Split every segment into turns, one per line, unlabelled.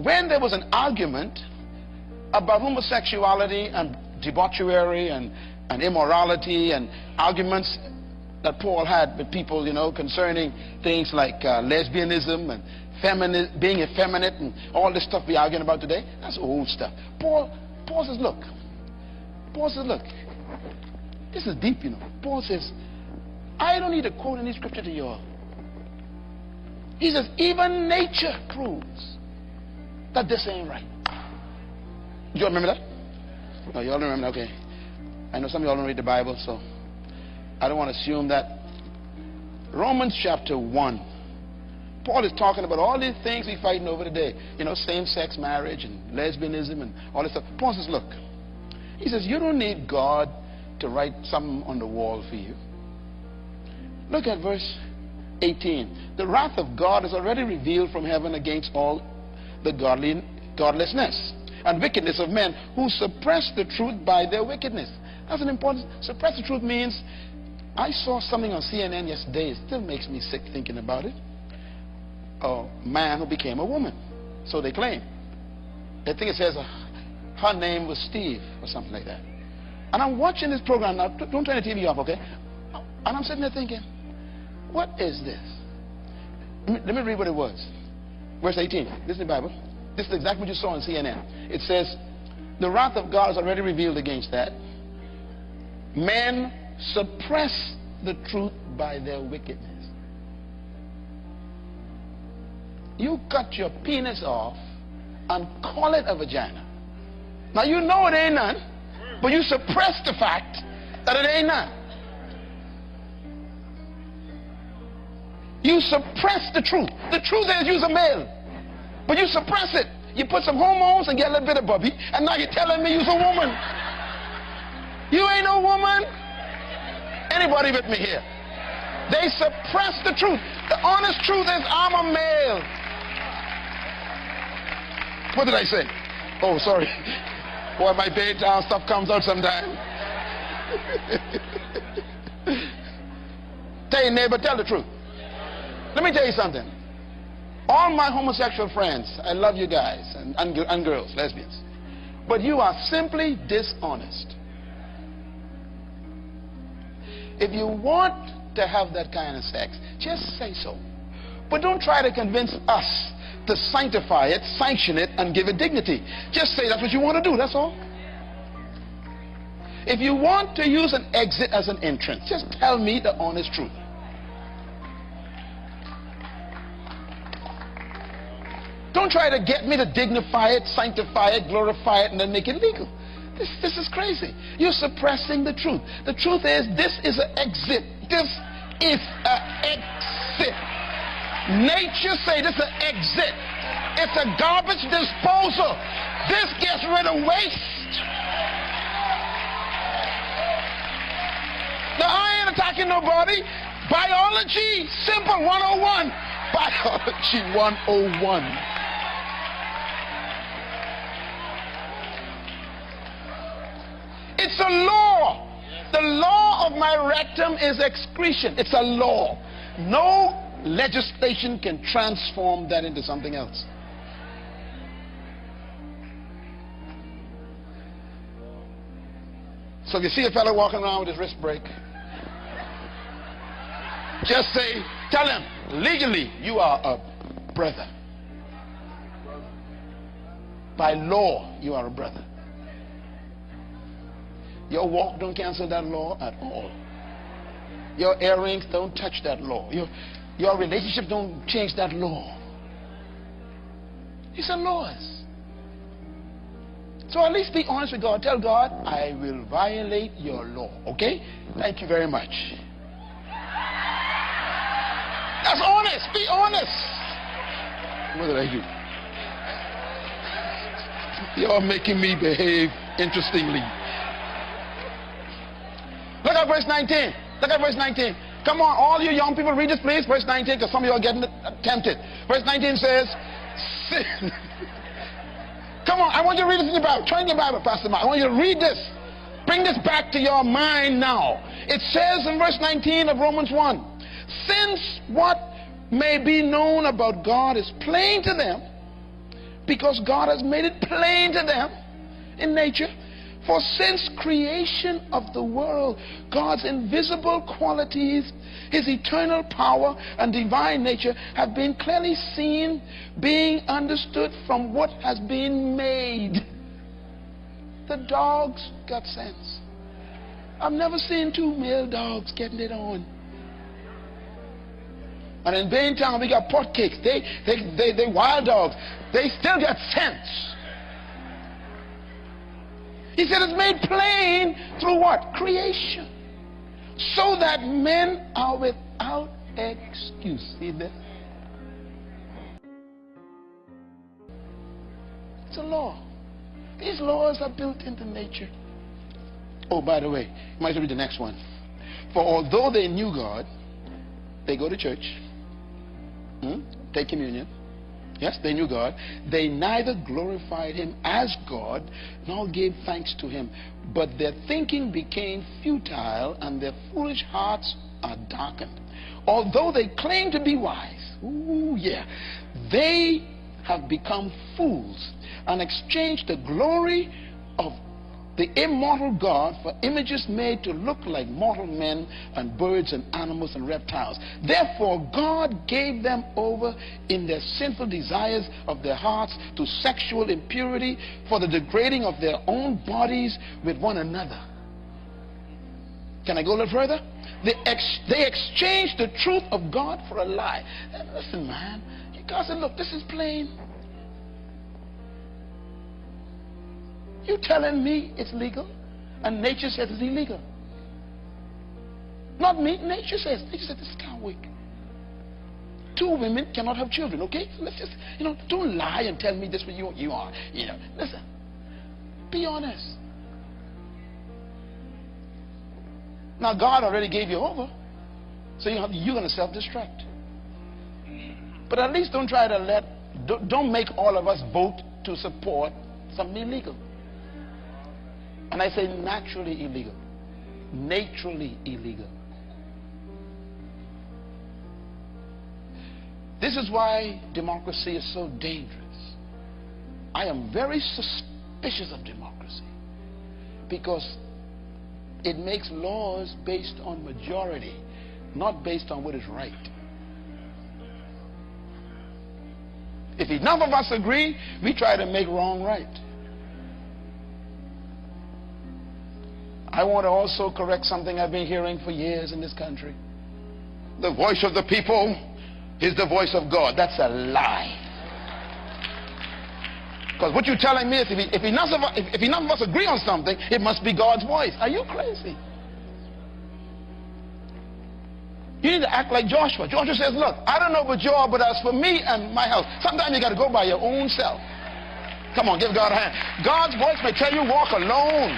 when there was an argument about homosexuality and debauchery and immorality, and arguments that Paul had with people, concerning things like lesbianism and being effeminate and all this stuff we're arguing about today, that's old stuff. Paul says, look, this is deep, Paul says, I don't need to quote any scripture to you all. He says, even nature proves that this ain't right. Do you all remember that? No, you all remember that? Okay. I know some of you all don't read the Bible, so I don't want to assume that. Romans chapter 1. Paul is talking about all these things we're fighting over today. Same-sex marriage and lesbianism and all this stuff. Paul says, look. He says, you don't need God to write something on the wall for you. Look at verse 18. The wrath of God is already revealed from heaven against all the godlessness and wickedness of men who suppress the truth by their wickedness. That's an important. Suppress the truth means, I saw something on CNN yesterday. It still makes me sick thinking about it. A man who became a woman, so they claim. I think it says her name was Steve or something like that. And I'm watching this program now. Don't turn the TV off, okay? And I'm sitting there thinking, what is this? Let me read what it was. Verse 18. This is the Bible. This is exactly what you saw on CNN. It says, the wrath of God is already revealed against that. Men suppress the truth by their wickedness. You cut your penis off and call it a vagina. Now you know it ain't none, but you suppress the fact that it ain't none. You suppress the truth. The truth is you's a male, but you suppress it. You put some hormones and get a little bit of bubby, and now you're telling me you's a woman. You ain't no woman. Anybody with me here? They suppress the truth. The honest truth is I'm a male. What did I say? Oh, sorry. Boy, my Baytown stuff comes out sometime. Tell your neighbor, tell the truth. Let me tell you something. All my homosexual friends, I love you guys and girls, lesbians. But you are simply dishonest. If you want to have that kind of sex, just say so. But don't try to convince us to sanctify it, sanction it, and give it dignity. Just say that's what you want to do, that's all. If you want to use an exit as an entrance, just tell me the honest truth. Don't try to get me to dignify it, sanctify it, glorify it, and then make it legal. This is crazy. You're suppressing the truth. The truth is, this is an exit. This is an exit. Nature say this is an exit. It's a garbage disposal. This gets rid of waste. Now, I ain't attacking nobody. Biology, simple 101. Biology 101. It's a law. The law of my rectum is excretion. It's a law. No legislation can transform that into something else. So if you see a fellow walking around with his wrist break, just say, tell him, legally, you are a brother. By law, you are a brother. Your walk don't cancel that law at all. Your earrings don't touch that law. Your relationship don't change that law. These are laws. So at least be honest with God. Tell God, I will violate your law. Okay? Thank you very much. That's honest. Be honest. What did I do? You're making me behave interestingly. Look at verse 19. Look at verse 19. Come on, all you young people, read this, please. Verse 19, because some of you are getting tempted. Verse 19 says, sin. Come on, I want you to read this in your Bible. Turn your Bible, Pastor Mark. I want you to read this. Bring this back to your mind now. It says in verse 19 of Romans 1, since what may be known about God is plain to them, because God has made it plain to them in nature. For since creation of the world, God's invisible qualities, his eternal power and divine nature have been clearly seen, being understood from what has been made. The dogs got sense. I've never seen two male dogs getting it on. And in Baintown we got pot cakes. They wild dogs. They still got sense. He said it's made plain through what? Creation. So that men are without excuse. See that? It's a law. These laws are built into nature. Oh, by the way, you might read the next one. For although they knew God, they go to church, take communion. Yes, they knew God. They neither glorified him as God nor gave thanks to him. But their thinking became futile and their foolish hearts are darkened. Although they claim to be wise, they have become fools and exchanged the glory of the immortal God for images made to look like mortal men and birds and animals and reptiles. Therefore God gave them over in their sinful desires of their hearts to sexual impurity for the degrading of their own bodies with one another. Can I go a little further? They exchanged the truth of God for a lie. Listen, man, God said, look, this is plain. You telling me it's legal and nature says it's illegal? Not me, nature says this can't work. Two women cannot have children, okay? So let's just, don't lie and tell me this what you are. Listen, be honest. Now God already gave you over, so you're going to self-destruct. But at least don't try to don't make all of us vote to support something illegal. And I say naturally illegal. Naturally illegal. This is why democracy is so dangerous. I am very suspicious of democracy because it makes laws based on majority, not based on what is right. If enough of us agree, we try to make wrong right. I want to also correct something I've been hearing for years in this country. The voice of the people is the voice of God. That's a lie. Because what you're telling me is if enough of us agree on something, it must be God's voice. Are you crazy? You need to act like Joshua. Joshua says, look, I don't know about you all, but as for me and my house, sometimes you got to go by your own self. Come on, give God a hand. God's voice may tell you walk alone.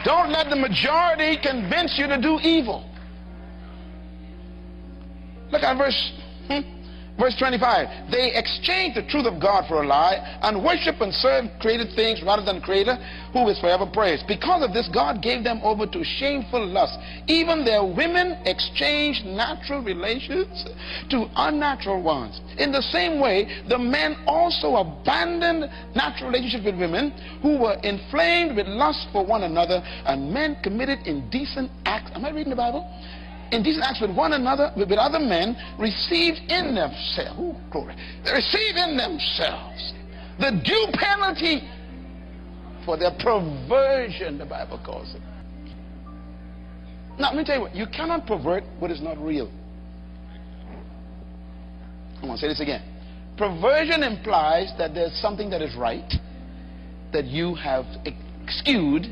Don't let the majority convince you to do evil. Look at verse 25. They exchanged the truth of God for a lie and worship and serve created things rather than the Creator, who is forever praised. Because of this, God gave them over to shameful lust. Even their women exchanged natural relations to unnatural ones. In the same way, the men also abandoned natural relationships with women who were inflamed with lust for one another, and men committed indecent acts. Am I reading the Bible? Indecent acts with one another, with other men, received in themselves, they receive in themselves the due penalty for their perversion, the Bible calls it. Now, let me tell you what, you cannot pervert what is not real. I'm going to say this again. Perversion implies that there's something that is right that you have skewed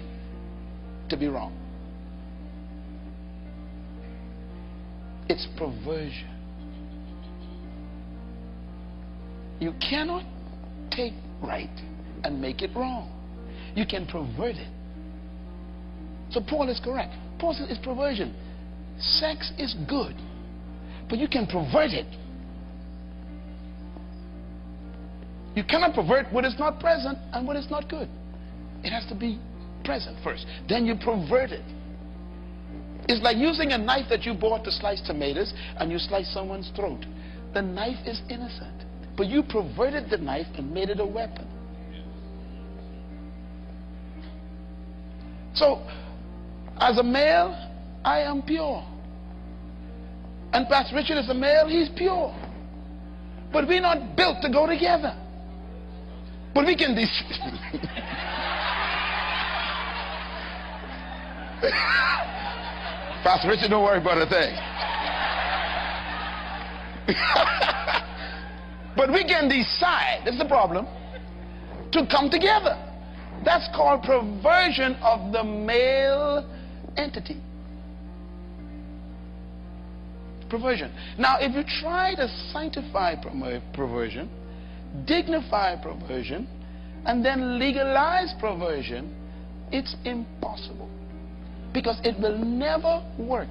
to be wrong. It's perversion. You cannot take right and make it wrong. You can pervert it. So Paul is correct. Paul says it's perversion. Sex is good, but you can pervert it. You cannot pervert what is not present and what is not good. It has to be present first. Then you pervert it. It's like using a knife that you bought to slice tomatoes and you slice someone's throat. The knife is innocent, but you perverted the knife and made it a weapon. So, as a male, I am pure. And Pastor Richard is a male, he's pure. But we're not built to go together. But we can Pastor Richard, don't worry about a thing. But we can decide, that's the problem, to come together. That's called perversion of the male entity. Perversion. Now, if you try to sanctify perversion, dignify perversion, and then legalize perversion, it's impossible. Because it will never work.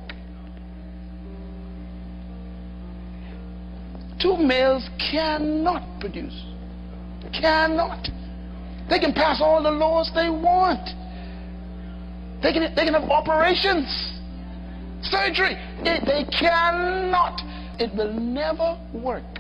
Two males cannot produce. Cannot. They can pass all the laws they want. They can have operations, surgery. They cannot. It will never work.